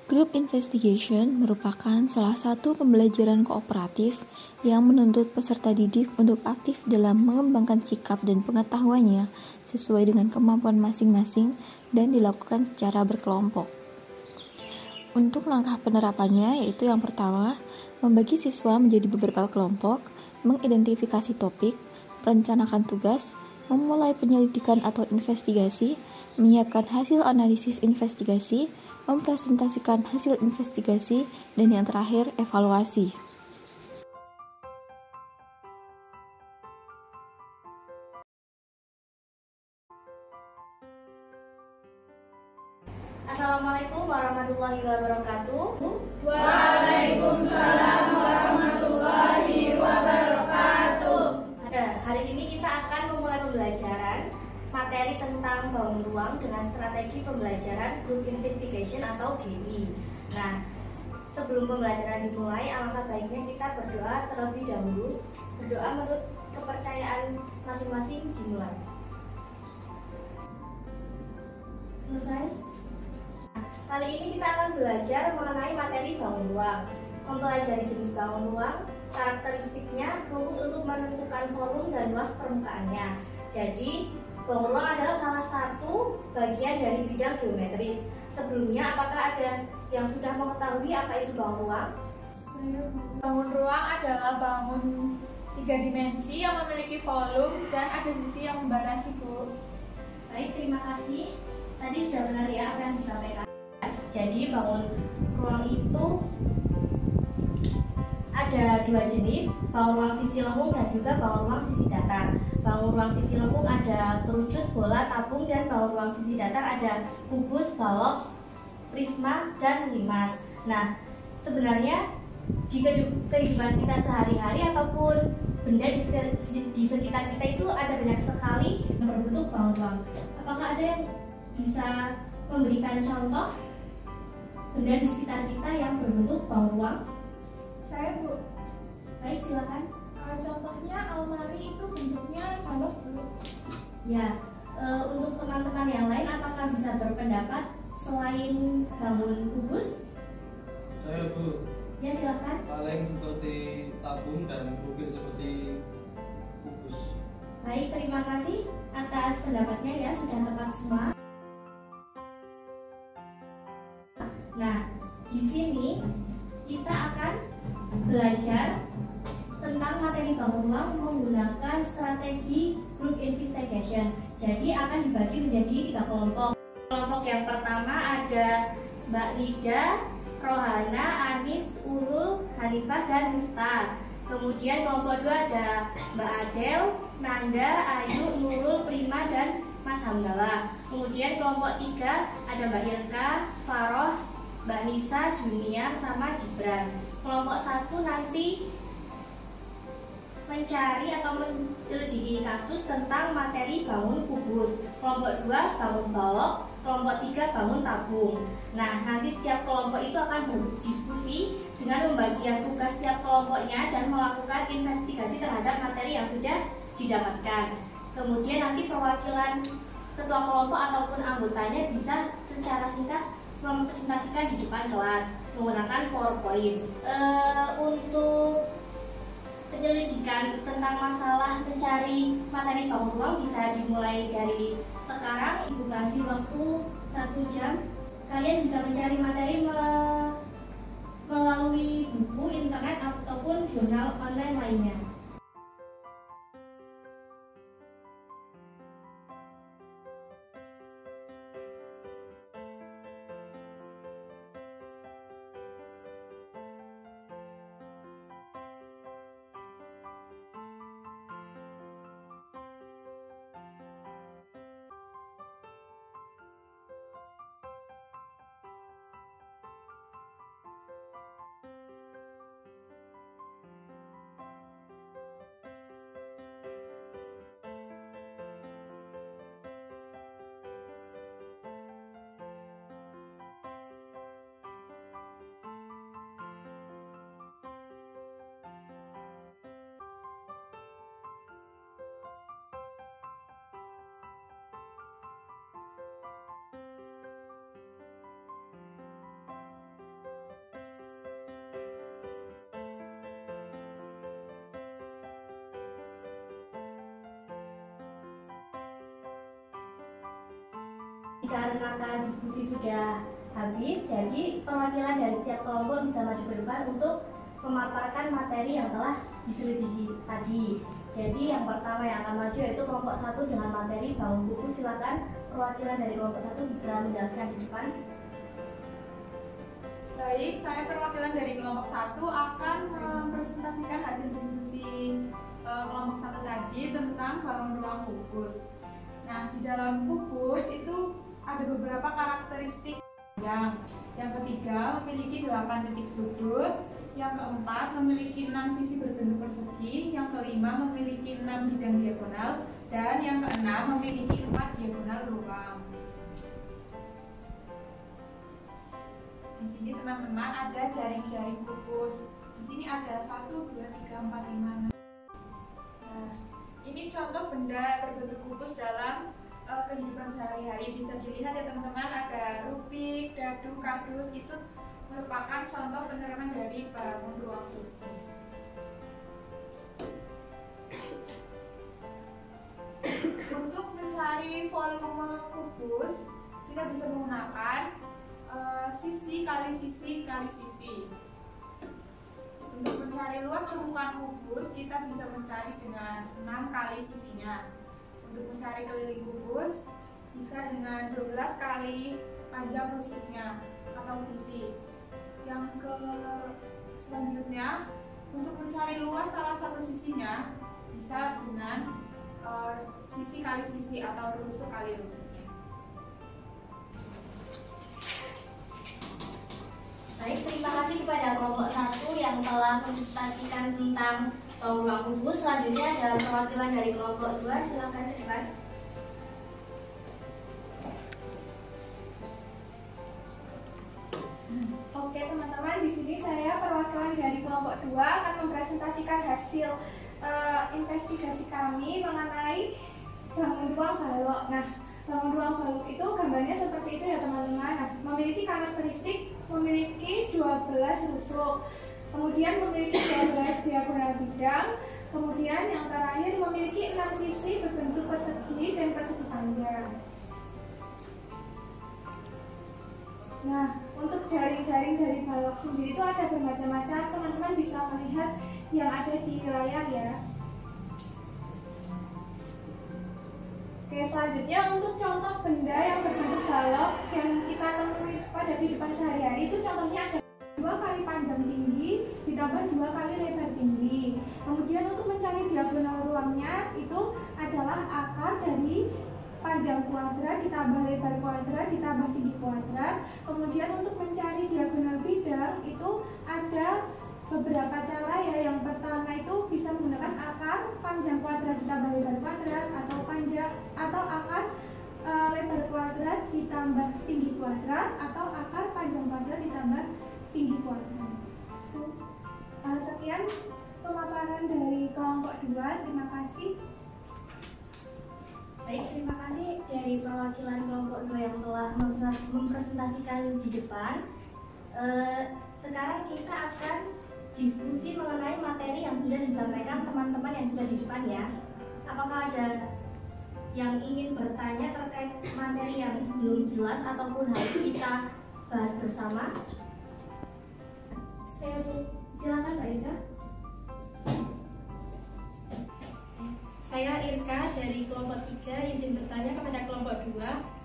Group investigation merupakan salah satu pembelajaran kooperatif yang menuntut peserta didik untuk aktif dalam mengembangkan sikap dan pengetahuannya sesuai dengan kemampuan masing-masing dan dilakukan secara berkelompok. Untuk langkah penerapannya yaitu yang pertama, membagi siswa menjadi beberapa kelompok, mengidentifikasi topik, merencanakan tugas, memulai penyelidikan atau investigasi, menyiapkan hasil analisis investigasi, mempresentasikan hasil investigasi, dan yang terakhir, evaluasi. Assalamualaikum warahmatullahi wabarakatuh. Waalaikumsalam warahmatullahi wabarakatuh. Hari ini kita akan memulai pembelajaran materi tentang bangun ruang dengan strategi pembelajaran Group Investigation atau GI. Nah, sebelum pembelajaran dimulai, alangkah baiknya kita berdoa terlebih dahulu. Berdoa menurut kepercayaan masing-masing dimulai. Selesai? Kali ini kita akan belajar mengenai materi bangun ruang, mempelajari jenis bangun ruang, karakteristiknya, rumus untuk menentukan volume dan luas permukaannya. Jadi, bangun ruang adalah salah satu bagian dari bidang geometris. Sebelumnya, apakah ada yang sudah mengetahui apa itu bangun ruang? Bangun ruang adalah bangun 3 dimensi yang memiliki volume dan ada sisi yang membatasi, Bu. Baik, terima kasih. Tadi sudah benar ya apa yang disampaikan. Jadi bangun ruang itu ada 2 jenis, bangun ruang sisi lengkung dan juga bangun ruang sisi datar. Bangun ruang sisi lengkung ada kerucut, bola, tabung, dan bangun ruang sisi datar ada kubus, balok, prisma, dan limas. Nah, sebenarnya di kehidupan kita sehari-hari ataupun benda di sekitar kita itu ada banyak sekali yang berbentuk bangun ruang. Apakah ada yang bisa memberikan contoh benda di sekitar kita yang berbentuk bangun ruang? Saya, Bu. Baik, silakan. Contohnya almari itu bentuknya balok, Bu. Ya, untuk teman-teman yang lain apakah bisa berpendapat selain bangun kubus? Saya, Bu. Ya, silakan. Paling seperti tabung dan bukit seperti kubus. Baik, terima kasih atas pendapatnya ya, sudah tepat semua. Nah, di sini kita akan belajar tentang materi bangun ruang menggunakan strategi Group Investigation. Jadi akan dibagi menjadi 3 kelompok. Kelompok yang pertama ada Mbak Nida, Rohana, Anis, Ulul, Hanifah, dan Miftah. Kemudian kelompok 2 ada Mbak Adel, Nanda, Ayu, Nurul, Prima, dan Mas Hamdallah. Kemudian kelompok 3 ada Mbak Ilka, Faroh, Mbak Nisa, Junior, sama Gibran. Kelompok 1 nanti mencari atau menyelidiki kasus tentang materi bangun kubus. Kelompok 2 bangun balok, kelompok 3 bangun tabung. Nah, nanti setiap kelompok itu akan berdiskusi dengan pembagian tugas setiap kelompoknya dan melakukan investigasi terhadap materi yang sudah didapatkan. Kemudian nanti perwakilan ketua kelompok ataupun anggotanya bisa secara singkat mempresentasikan di depan kelas menggunakan PowerPoint. Untuk penyelidikan tentang masalah mencari materi bangun ruang bisa dimulai dari sekarang. Ibu kasih waktu 1 jam. Kalian bisa mencari materi melalui buku, internet, ataupun jurnal online lainnya. dikarenakan diskusi sudah habis, jadi perwakilan dari setiap kelompok bisa maju ke depan untuk memaparkan materi yang telah diselidiki tadi. Jadi yang pertama yang akan maju yaitu kelompok 1 dengan materi bangun kubu. Silakan perwakilan dari kelompok 1 bisa menjelaskan di depan. Baik, saya perwakilan dari kelompok 1 akan mempresentasikan hasil diskusi kelompok 1 tadi tentang bangun ruang kubus. Nah, di dalam kubus itu ada beberapa karakteristik yang ketiga memiliki 8 titik sudut, yang keempat memiliki 6 sisi berbentuk persegi, yang kelima memiliki 6 bidang diagonal, dan yang keenam memiliki 4 diagonal ruang. Di sini teman-teman ada jaring-jaring kubus. Di sini ada 1, 2, 3, 4, 5, 6. Nah, ini contoh benda berbentuk kubus dalam kehidupan sehari-hari. Bisa dilihat ya teman-teman, ada rubik, dadu, kardus, itu merupakan contoh penerangan dari bangun ruang kubus. Untuk mencari volume kubus, kita bisa menggunakan sisi kali sisi kali sisi. Untuk mencari luas permukaan kubus, kita bisa mencari dengan 6 kali sisinya. Untuk mencari keliling kubus, bisa dengan 12 kali panjang rusuknya atau sisi. Yang selanjutnya, untuk mencari luas salah satu sisinya, bisa dengan sisi kali sisi atau rusuk kali rusuknya. Baik, terima kasih kepada kelompok 1 yang telah mempresentasikan tentang bangun ruang kubus. Selanjutnya ada perwakilan dari kelompok 2, silakan ke depan. Oke teman-teman, di sini saya perwakilan dari kelompok 2 akan mempresentasikan hasil investigasi kami mengenai bangun ruang balok. Nah, bangun ruang balok itu gambarnya seperti itu ya teman-teman. Nah, memiliki karakteristik memiliki 12 rusuk, kemudian memiliki 12 diagonal bidang, kemudian yang terakhir memiliki 6 sisi berbentuk persegi dan persegi panjang. Nah, untuk jaring-jaring dari balok sendiri itu ada bermacam-macam, teman-teman bisa melihat yang ada di layar ya. Oke, selanjutnya untuk contoh benda yang berbentuk balok yang kita temui pada kehidupan sehari-hari, itu contohnya ada 2 kali panjang tinggi ditambah 2 kali lebar tinggi. Kemudian untuk mencari diagonal ruangnya itu adalah akar dari panjang kuadrat ditambah lebar kuadrat ditambah tinggi kuadrat. Kemudian untuk mencari diagonal bidang itu ada beberapa cara ya. Yang pertama itu bisa menggunakan akar panjang kuadrat ditambah lebar kuadrat, atau akar lebar kuadrat ditambah tinggi kuadrat, atau akar panjang kuadrat ditambah tinggi kuadrat. Sekian pemaparan dari kelompok 2. Terima kasih. Baik, terima kasih dari perwakilan kelompok 2 yang telah mempresentasikan di depan. Sekarang kita akan diskusi mengenai materi yang sudah disampaikan teman-teman yang sudah di depan ya. Apakah ada yang ingin bertanya terkait materi yang belum jelas ataupun harus kita bahas bersama? Silakan Mbak Irka. Saya Irka dari kelompok 3 izin bertanya kepada kelompok 2,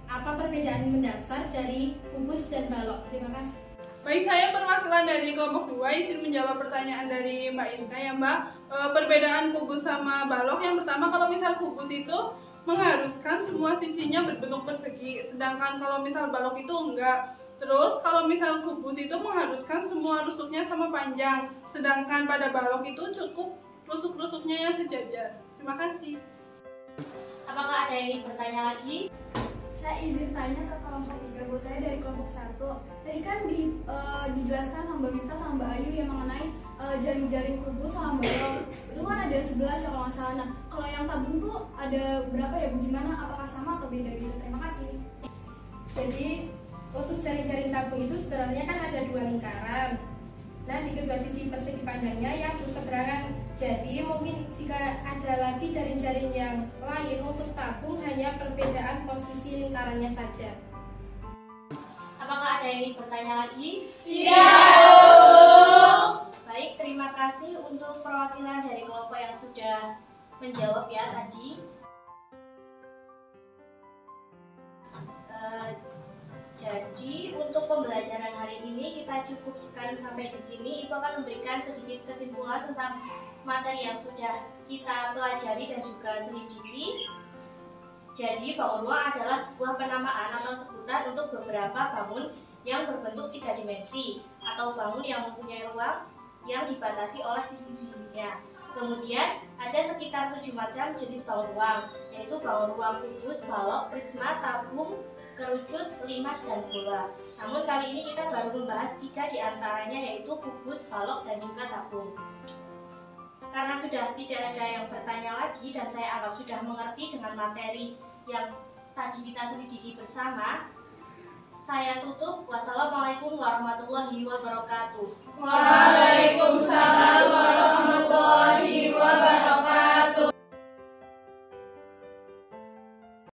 apa perbedaan mendasar dari kubus dan balok? Terima kasih. Baik, saya perwakilan dari kelompok 2 izin menjawab pertanyaan dari Mbak Inka ya Mbak. Perbedaan kubus sama balok, yang pertama kalau misal kubus itu mengharuskan semua sisinya berbentuk persegi, sedangkan kalau misal balok itu enggak. Terus kalau misal kubus itu mengharuskan semua rusuknya sama panjang, sedangkan pada balok itu cukup rusuk-rusuknya yang sejajar. Terima kasih. Apakah ada yang ingin bertanya lagi? Saya izin tanya ke kelompok 3, Bu. Saya dari kelompok 1. Tadi kan dijelaskan sama Mbak Minta sama Mbak Ayu yang mengenai jaring-jaring kubus sama balok. Itu kan ada 11 ya kalau nggak salah. Nah, kalau yang tabung tuh ada berapa ya, Bu? Gimana? Apakah sama atau beda gitu? Terima kasih. Jadi untuk jaring-jaring tabung itu sebenarnya kan ada 2 lingkaran. Nah, di kedua sisi persegi pandangnya yang berseberangan. Jadi mungkin jika ada lagi jaring-jaring yang lain untuk tabung, hanya perbedaan posisi lingkarannya saja. Apakah ada yang ingin bertanya lagi? Iya. Baik, terima kasih untuk perwakilan dari kelompok yang sudah menjawab ya tadi. Jadi untuk pembelajaran hari ini kita cukupkan sampai di sini. Ibu akan memberikan sedikit kesimpulan tentang materi yang sudah kita pelajari dan juga selidiki. Jadi bangun ruang adalah sebuah penamaan atau sebutan untuk beberapa bangun yang berbentuk 3 dimensi atau bangun yang mempunyai ruang yang dibatasi oleh sisi-sisinya. Kemudian ada sekitar 7 macam jenis bangun ruang, yaitu bangun ruang kubus, balok, prisma, tabung, kerucut, limas, dan bola. Namun kali ini kita baru membahas 3 diantaranya, yaitu kubus, balok, dan juga tabung. Karena sudah tidak ada yang bertanya lagi dan saya anggap sudah mengerti dengan materi yang tadi kita selidiki bersama, saya tutup. Wassalamualaikum warahmatullahi wabarakatuh. Waalaikumsalam warahmatullahi wabarakatuh.